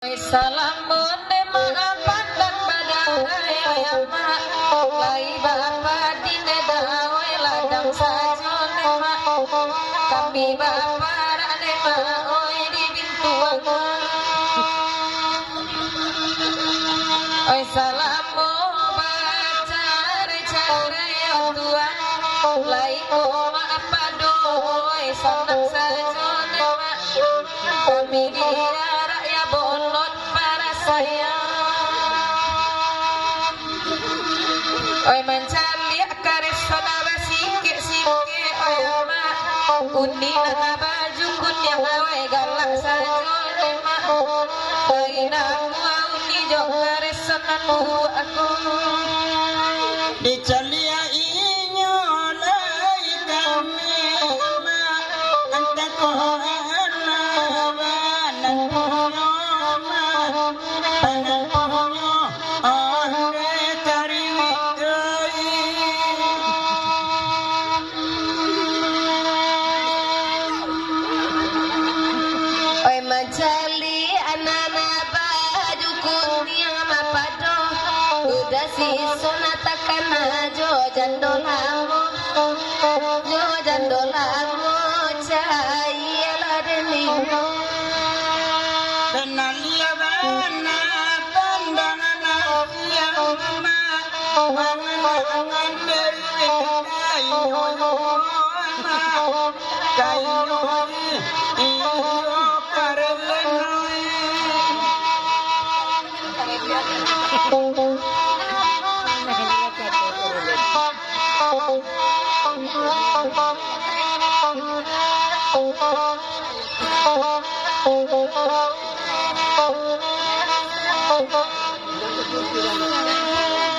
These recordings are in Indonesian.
Salamun maaf pandang badai mak lai bapa dine dawai ladang sajon mak kami bapa rane mak oi di bintuang oi salamu baca cara yang tuan lai maaf padoi sanang sajon mak kami dia bolot para sayang oi mancali karesona basike sike oi ama uni na baju kunyang oi galak sajone ma oi na uni jo karesona aku dicalia inyo lai kami ma anta ko jandolamu cahaya ladeni benalia bana pandangan yang mangan dari kayu iyo karelenoi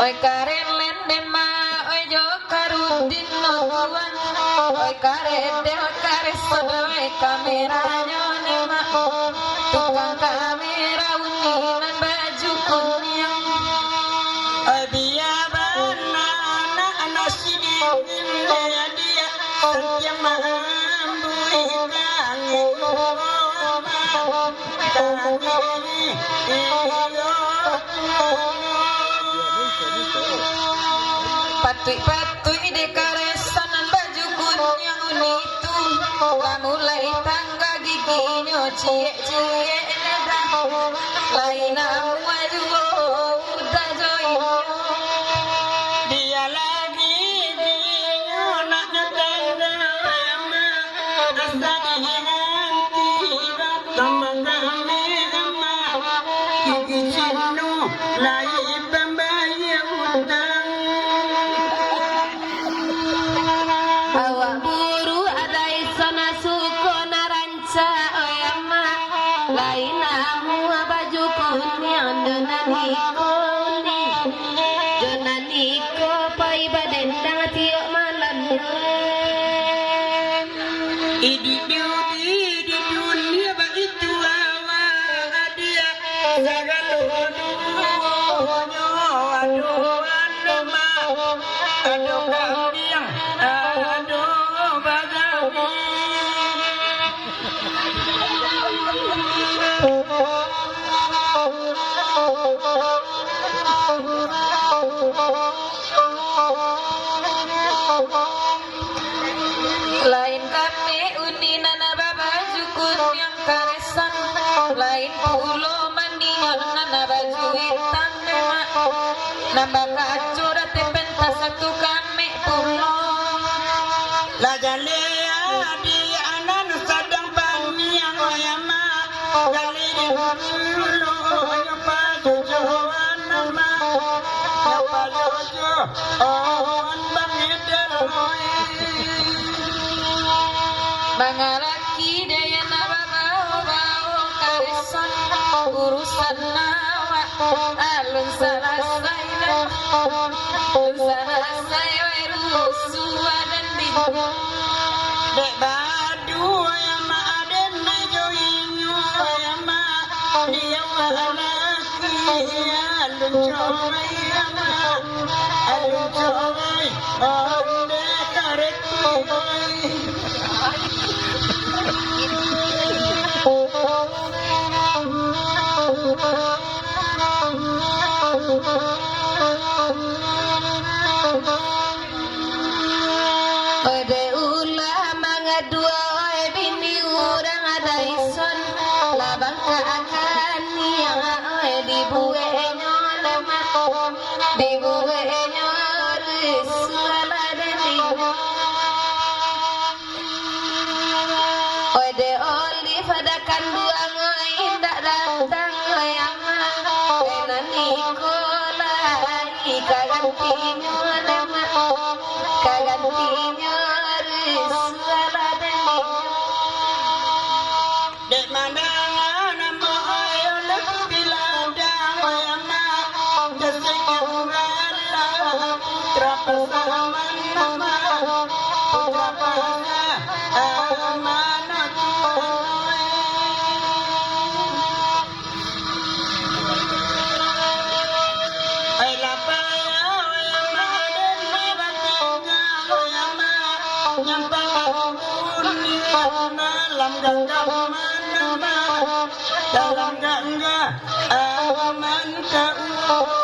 oi karen lende ma oi jo karudin no tuan oi karen de kare oi kamera nyone ma tukang kamera uninan baju kunyang dia bana nasi dia dia yang mambui kangi patui di karesanan baju kunyang unitu mulai tangga giginya cie neda lain maju udah joyo dia lagi dia nak tenda ama asa dihanti teman kami ama gigi sinu lai pembayar utang awak buru ada isona suko naranca oyama lain amu baju kunyang donaniko pai badendang tiok malam di dunia begitu awal dia jangan aduh kambing aduh bagawi lain kami uninana babaju kunyang karesan lain pulo mandion nana baju hitam nema nambah kacura pentas satu kami pulo lajalea di anan sadang paniang oyama gali di hulu yo pajojoan nama yo pajojo on bangidel mangalaki daya naba bau karesan urusan nawa alun salasai rusuh dan bingung dek badu oyama aden mejo inyo oyama dia walaki alun coy alun coy onde karet boy Ode ulama ngadua oi bini urang ada ison labang keakan yang oi dibuwe nyolama dibuwe nyoris suala deni ode oli padakan dua ngoi indak datang oi ama enan nikola ikaganti nyolama kagantinya suara deni Dek mana nama ayo lebih ladang ayama Kesengah rala putra pasaman nama Putra pasaman amanat Ay lapaya ayama dan mabatinggal ayama Nyampang dalam genggaman dalam genggaman aman kau